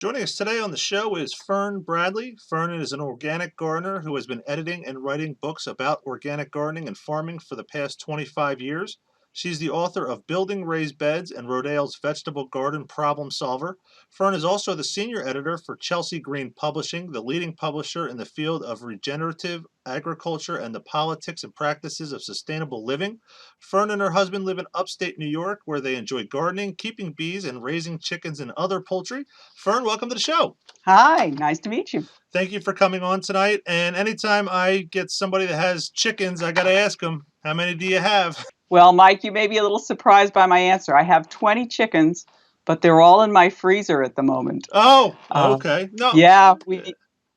Joining us today on the show is Fern Bradley. Fern is an organic gardener who has been editing and writing books about organic gardening and farming for the past 25 years. She's the author of Building Raised Beds and Rodale's Vegetable Garden Problem Solver. Fern is also the senior editor for Chelsea Green Publishing, the leading publisher in the field of regenerative agriculture and the politics and practices of sustainable living. Fern and her husband live in upstate New York, where they enjoy gardening, keeping bees, and raising chickens and other poultry. Fern, welcome to the show. Hi, nice to meet you. Thank you for coming on tonight. And anytime I get somebody that has chickens, I got to ask them, how many do you have? Well, Mike, you may be a little surprised by my answer. I have 20 chickens, but they're all in my freezer at the moment. Oh, Uh, okay. No. yeah,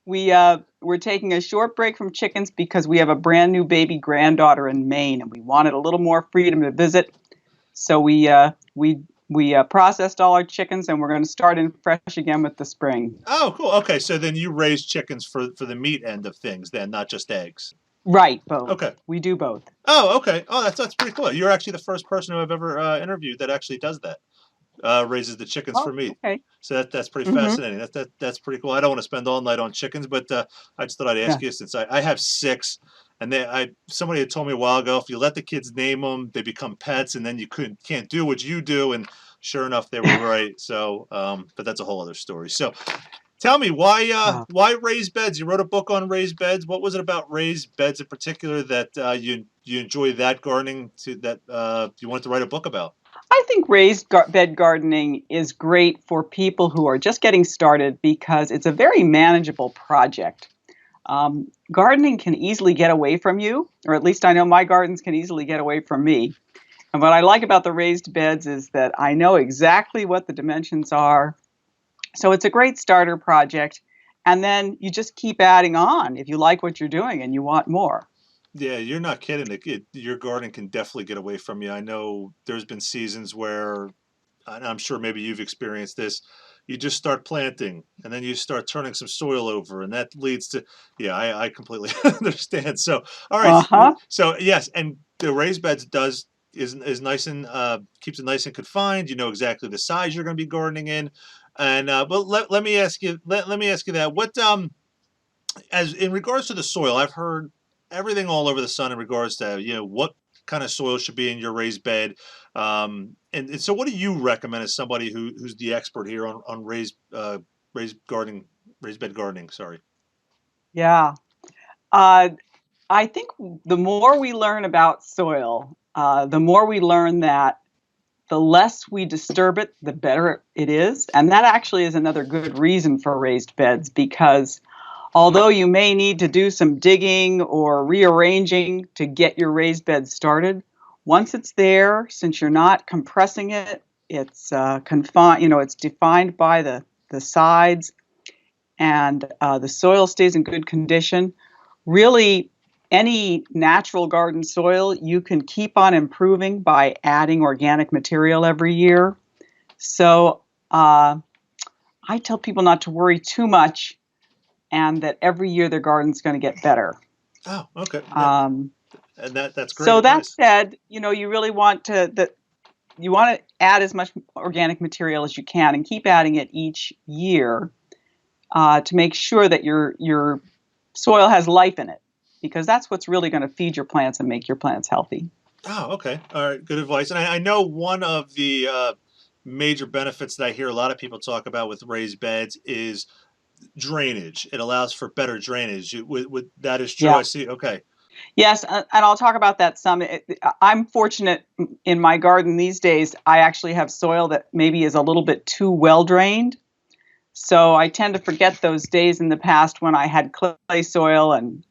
we're taking a short break from chickens because we have a brand new baby granddaughter in Maine, and we wanted a little more freedom to visit. So we processed all our chickens, and we're going to start in fresh again with the spring. Oh, cool. Okay, so then you raise chickens for the meat end of things, then, not just eggs. Right, both. Okay. We do both. Oh, okay. Oh, that's pretty cool. You're actually the first person who I've ever interviewed that actually does that. Raises the chickens for meat. Okay. So that's pretty fascinating. That's pretty cool. I don't want to spend all night on chickens, but I just thought I'd ask you since I have six, and somebody had told me a while ago if you let the kids name them, they become pets, and then you can't do what you do. And sure enough, they were right. So, but that's a whole other story. So, tell me why raised beds? You wrote a book on raised beds. What was it about raised beds in particular that you enjoy that gardening that you wanted to write a book about? I think raised bed gardening is great for people who are just getting started because it's a very manageable project. Gardening can easily get away from you, or at least I know my gardens can easily get away from me. And what I like about the raised beds is that I know exactly what the dimensions are. So it's a great starter project. And then you just keep adding on if you like what you're doing and you want more. Yeah, you're not kidding. Your garden can definitely get away from you. I know there's been seasons where, and I'm sure maybe you've experienced this, you just start planting and then you start turning some soil over, and that leads to, yeah, I completely understand. So, all right. So, yes, and the raised beds is nice and keeps it nice and confined. You know exactly the size you're going to be gardening in. And but let me ask you that what as in regards to the soil, I've heard everything all over the sun in regards to what kind of soil should be in your raised bed. And so, what do you recommend as somebody who's the expert here on raised bed gardening? Sorry. Yeah. I think the more we learn about soil, the more we learn that the less we disturb it, the better it is. And that actually is another good reason for raised beds, because although you may need to do some digging or rearranging to get your raised bed started, once it's there, since you're not compressing it, it's confined, it's defined by the sides, and the soil stays in good condition. Really, any natural garden soil you can keep on improving by adding organic material every year. So I tell people not to worry too much, and that every year their garden's going to get better. Oh, okay. Yeah. And that's great. So that said, you really want to add as much organic material as you can and keep adding it each year to make sure that your soil has life in it, because that's what's really going to feed your plants and make your plants healthy. Oh, okay. All right. Good advice. And I know one of the major benefits that I hear a lot of people talk about with raised beds is drainage. It allows for better drainage. That is true. Yeah. I see. Okay. Yes, and I'll talk about that some. I'm fortunate in my garden these days. I actually have soil that maybe is a little bit too well drained. So I tend to forget those days in the past when I had clay soil and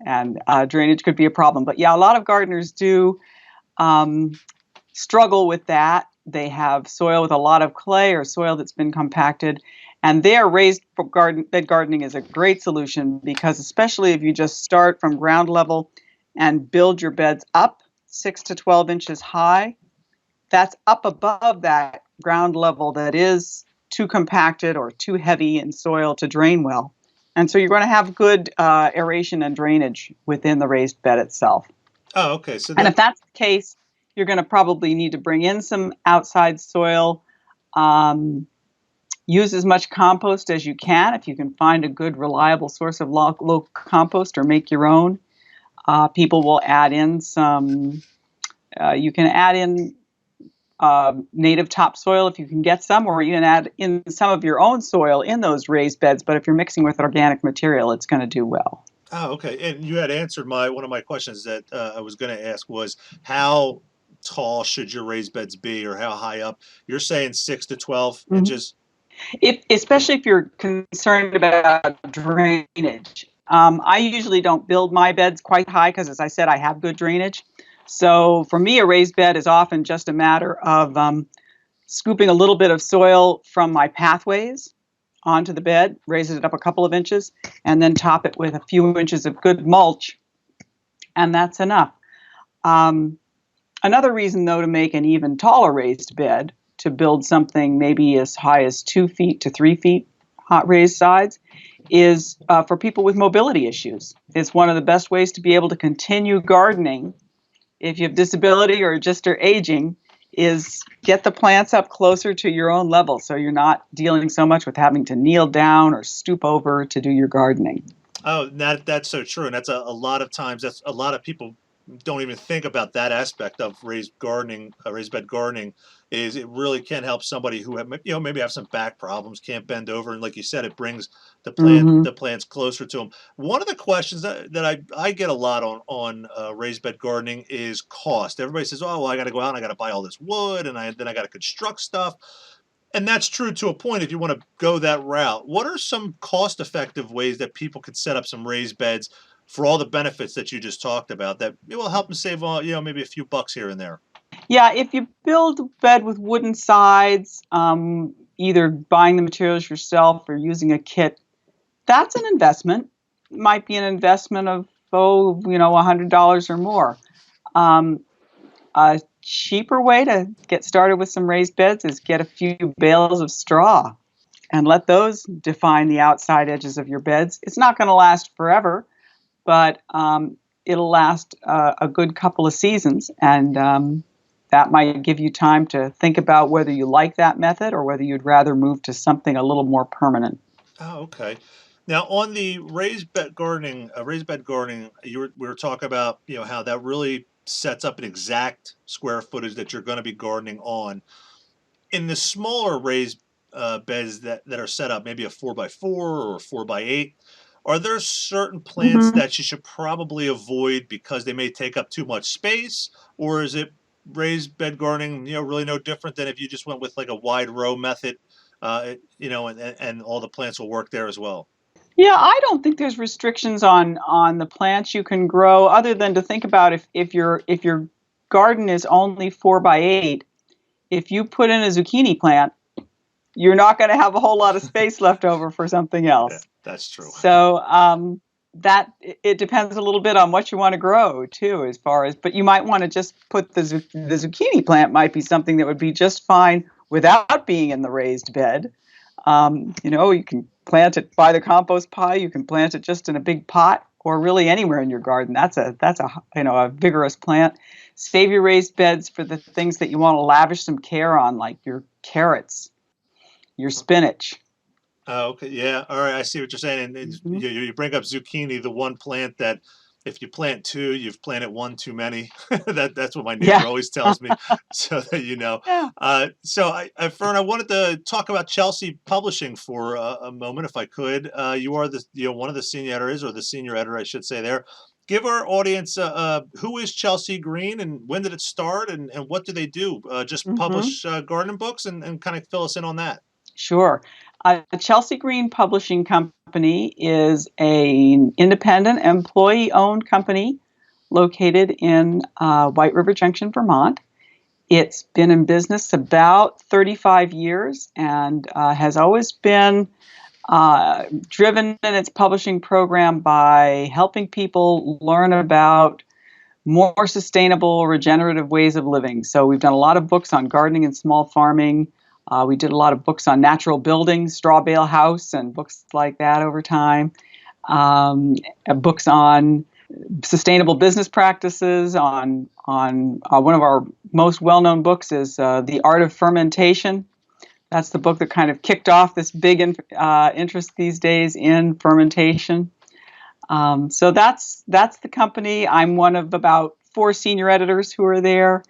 drainage could be a problem. But yeah, a lot of gardeners do struggle with that. They have soil with a lot of clay or soil that's been compacted. And there, raised bed gardening is a great solution, because especially if you just start from ground level and build your beds up 6 to 12 inches high, that's up above that ground level that is too compacted or too heavy in soil to drain well. And so you're going to have good aeration and drainage within the raised bed itself. Oh, okay. And if that's the case, you're going to probably need to bring in some outside soil Use as much compost as you can if you can find a good, reliable source of low compost or make your own. People will add in some, you can add in native topsoil if you can get some, or you can add in some of your own soil in those raised beds. But if you're mixing with organic material, it's going to do well. Oh, okay. And you had answered one of my questions that I was going to ask was how tall should your raised beds be, or how high up? You're saying 6 to 12 inches. Especially if you're concerned about drainage. I usually don't build my beds quite high because, as I said, I have good drainage. So for me, a raised bed is often just a matter of scooping a little bit of soil from my pathways onto the bed, raise it up a couple of inches, and then top it with a few inches of good mulch, and that's enough. Another reason, though, to make an even taller raised bed, to build something maybe as high as 2 feet to 3 feet hot raised sides, is for people with mobility issues. It's one of the best ways to be able to continue gardening if you have disability or just are aging, is get the plants up closer to your own level so you're not dealing so much with having to kneel down or stoop over to do your gardening. Oh, that's so true, and that's a lot of times that's a lot of people don't even think about that aspect of raised bed gardening. Is it really can help somebody who maybe have some back problems, can't bend over, and like you said, it brings Mm-hmm. the plants closer to them. One of the questions that I get a lot on raised bed gardening is cost. Everybody says, "Oh, well, I got to go out and I got to buy all this wood, and then I got to construct stuff." And that's true to a point if you want to go that route. What are some cost-effective ways that people could set up some raised beds for all the benefits that you just talked about that it will help them save, maybe a few bucks here and there? Yeah, if you build a bed with wooden sides, either buying the materials yourself or using a kit, that's an investment. Might be an investment of $100 or more. Um, a cheaper way to get started with some raised beds is get a few bales of straw and let those define the outside edges of your beds. It's not going to last forever, but it'll last a good couple of seasons, and that might give you time to think about whether you like that method or whether you'd rather move to something a little more permanent. Oh, okay. Now, on the raised bed gardening, we were talking about, how that really sets up an exact square footage that you're going to be gardening on. In the smaller raised beds that are set up, maybe a 4x4 or 4x8, are there certain plants Mm-hmm. that you should probably avoid because they may take up too much space, or is it raised bed gardening, really no different than if you just went with like a wide row method, and all the plants will work there as well? Yeah, I don't think there's restrictions on the plants you can grow, other than to think about if your garden is only 4x8. If you put in a zucchini plant, you're not going to have a whole lot of space left over for something Yeah, else. that's true. So that it depends a little bit on what you want to grow too, as far as. But you might want to just put the zucchini plant might be something that would be just fine without being in the raised bed. You can plant it by the compost pile. You can plant it just in a big pot, or really anywhere in your garden. That's a vigorous plant. Save your raised beds for the things that you want to lavish some care on, like your carrots, your spinach. Oh, okay. Yeah. All right. I see what you're saying. And Mhm. you bring up zucchini, the one plant that if you plant two, you've planted one too many. That's what my neighbor Yeah. always tells me. So that you know. Yeah. Fern, I wanted to talk about Chelsea Publishing for a moment, if I could. You are one of the senior editors, or the senior editor, I should say. There. Give our audience who is Chelsea Green, and when did it start, and what do they do? Just Hmm. publish garden books, and kind of fill us in on that. Sure. Chelsea Green Publishing Company is an independent, employee-owned company located in White River Junction, Vermont. It's been in business about 35 years and has always been driven in its publishing program by helping people learn about more sustainable, regenerative ways of living. So we've done a lot of books on gardening and small farming. We did a lot of books on natural building, straw bale house, and books like that over time. Um, Books on sustainable business practices. On one of our most well-known books is The Art of Fermentation. That's the book that kind of kicked off this big interest these days in fermentation. So that's the company. I'm one of about 4 senior editors who are there,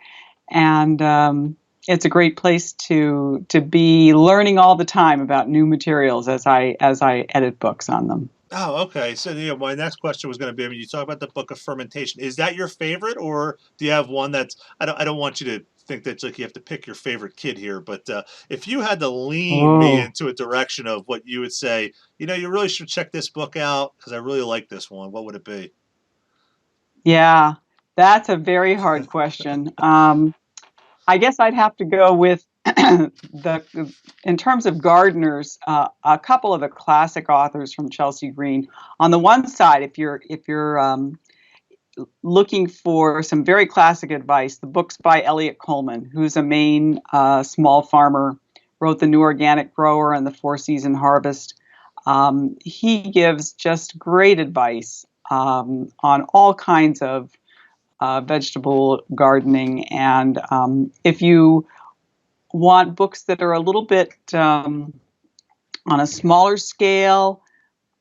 and it's a great place to be learning all the time about new materials as I edit books on them. Oh, okay. So my next question was going to be: I mean, you talk about the book of fermentation. Is that your favorite, or do you have one that's? I don't want you to think that like you have to pick your favorite kid here, but if you had to lean me Oh, into a direction of what you would say, you really should check this book out because I really like this one. What would it be? yeah, that's a very hard question. I guess I'd have to go with in terms of gardeners, a couple of the classic authors from Chelsea Green. On the one side, if you're looking for some very classic advice, the books by Elliot Coleman, who's a Maine small farmer, wrote The New Organic Grower and The Four Season Harvest. He gives just great advice on all kinds of vegetable gardening. And if you want books that are a little bit on a smaller scale,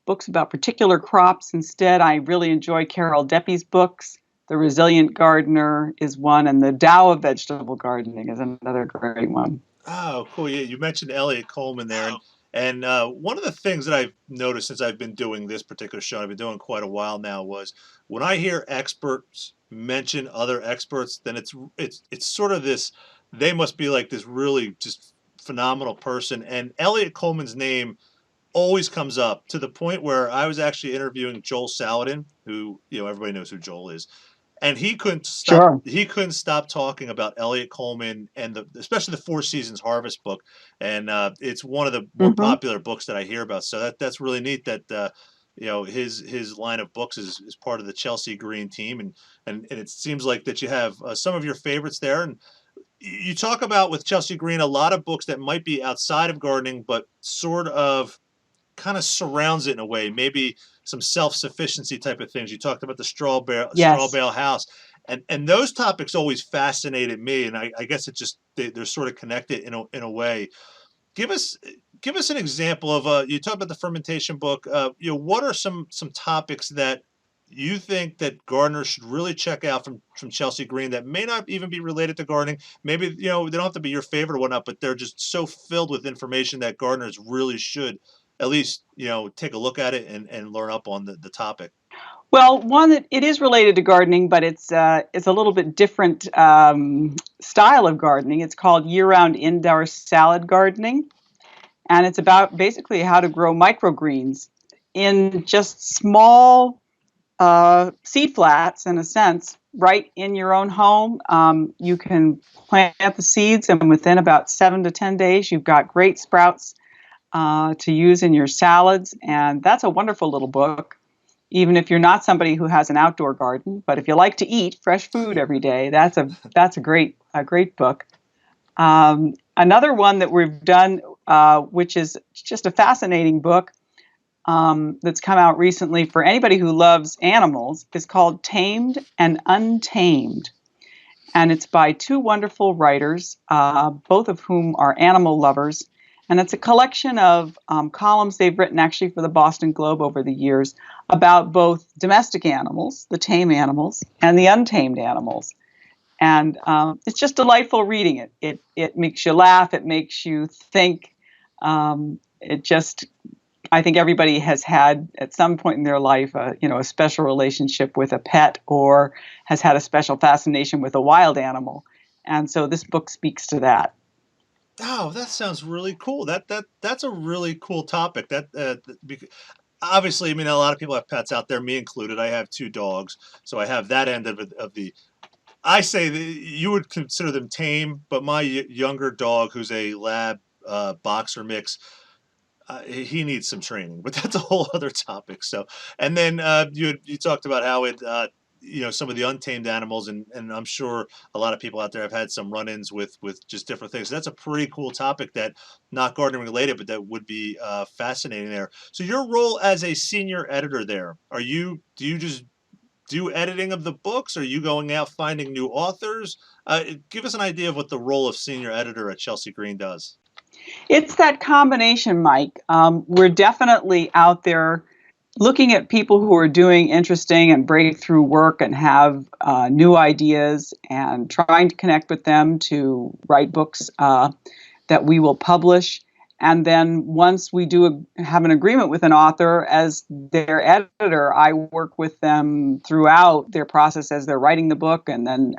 books about particular crops instead, I really enjoy Carol Deppy's books. The Resilient Gardener is one, and The Tao of Vegetable Gardening is another great one. Oh, cool. Yeah, you mentioned Elliot Coleman there, and one of the things that I've noticed since I've been doing this particular show, I've been doing quite a while now, was when I hear experts mention other experts, then it's sort of this. They must be like this really just phenomenal person, and Elliot Coleman's name always comes up to the point where I was actually interviewing Joel Salatin, who everybody knows who Joel is, and he couldn't stop Sure. he couldn't stop talking about Elliot Coleman and especially the Four Seasons Harvest book, and it's one of the more Hmm. popular books that I hear about. So that's really neat that his line of books is part of the Chelsea Green team, and it seems like that you have some of your favorites there, and you talk about with Chelsea Green a lot of books that might be outside of gardening, but sort of kind of surrounds it in a way, maybe some self-sufficiency type of things. You talked about the straw Yes. bale house, and those topics always fascinated me, and I guess it just they're sort of connected in a way. Give us give us an example of you talked about the fermentation book. What are some topics that you think that gardeners should really check out from Chelsea Green that may not even be related to gardening? Maybe they don't have to be your favorite or whatnot, but they're just so filled with information that gardeners really should at least take a look at it and learn up on the topic. Well, one that it is related to gardening, but it's a little bit different style of gardening. It's called year-round indoor salad gardening, and it's about basically how to grow microgreens in just small seed flats, in a sense, right in your own home. You can plant the seeds, and within about 7 to 10 days, you've got great sprouts to use in your salads, and that's a wonderful little book. Even if you're not somebody who has an outdoor garden, but if you like to eat fresh food every day, that's a great book. Another one that we've done, which is just a fascinating book, that's come out recently for anybody who loves animals, is called Tamed and Untamed. And it's by two wonderful writers, both of whom are animal lovers. And it's a collection of columns they've written actually for the Boston Globe over the years about both domestic animals, the tame animals, and the untamed animals. And it's just delightful reading it. It makes you laugh. It makes you think. It just I think everybody has had at some point in their life, a special relationship with a pet or has had a special fascination with a wild animal, and so this book speaks to that. Oh, that sounds really cool. That's a really cool topic. Obviously, I mean, a lot of people have pets out there, me included. I have two dogs, so I have that end of the. I say that you would consider them tame, but my younger dog, who's a lab boxer mix, he needs some training, but that's a whole other topic. So, and then you talked about how it some of the untamed animals, and I'm sure a lot of people out there have had some run-ins with just different things. So that's a pretty cool topic that not gardening related, but that would be fascinating there. So your role as a senior editor there, do you just do editing of the books? Are you going out finding new authors? Give us an idea of what the role of senior editor at Chelsea Green does. It's that combination, Mike. We're definitely out there looking at people who are doing interesting and breakthrough work and have new ideas and trying to connect with them to write books that we will publish. And then once we do have an agreement with an author as their editor, I work with them throughout their process as they're writing the book and then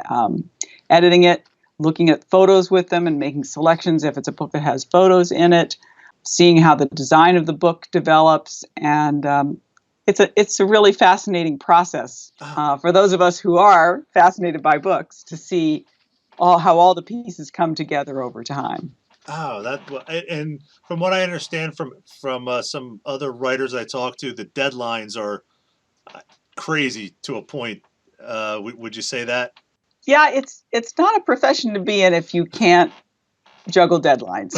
editing it, looking at photos with them and making selections if it's a book that has photos in it, seeing how the design of the book develops. And it's a really fascinating process for those of us who are fascinated by books to see how all the pieces come together over time. Oh, and from what I understand from some other writers I talk to, the deadlines are crazy to a point. Would you say that? Yeah, it's not a profession to be in if you can't juggle deadlines.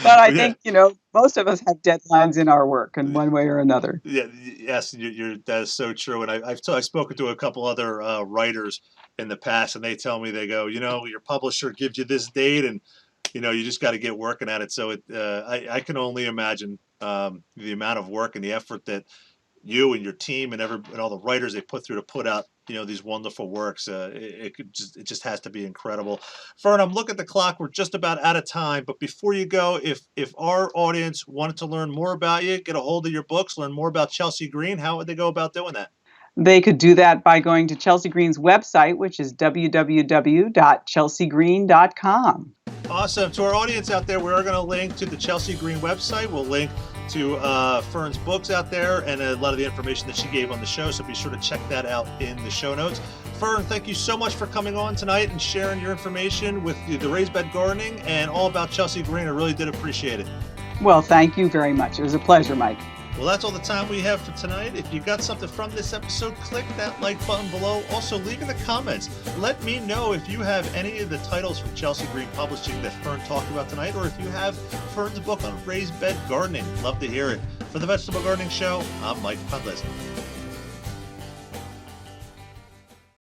But I Yeah, think, most of us have deadlines in our work in one way or another. yeah, yes, that is so true. And I've spoken to a couple other writers in the past, and they tell me they go, your publisher gives you this date, and you just got to get working at it. So I can only imagine the amount of work and the effort that you and your team and all the writers they put through to put out these wonderful works. It just has to be incredible. Fern, I'm looking at the clock. We're just about out of time. But before you go, if our audience wanted to learn more about you, get a hold of your books, learn more about Chelsea Green, how would they go about doing that? They could do that by going to Chelsea Green's website, which is www.chelseagreen.com. Awesome. To our audience out there, we are going to link to the Chelsea Green website. We'll link to Fern's books out there and a lot of the information that she gave on the show. So be sure to check that out in the show notes. Fern, thank you so much for coming on tonight and sharing your information with the raised bed gardening and all about Chelsea Green. I really did appreciate it. Well, thank you very much. It was a pleasure, Mike. Well, that's all the time we have for tonight. If you got something from this episode, click that like button below. Also, leave in the comments. Let me know if you have any of the titles from Chelsea Green Publishing that Fern talked about tonight, or if you have Fern's book on raised bed gardening. Love to hear it. For the Vegetable Gardening Show, I'm Mike Pudlis.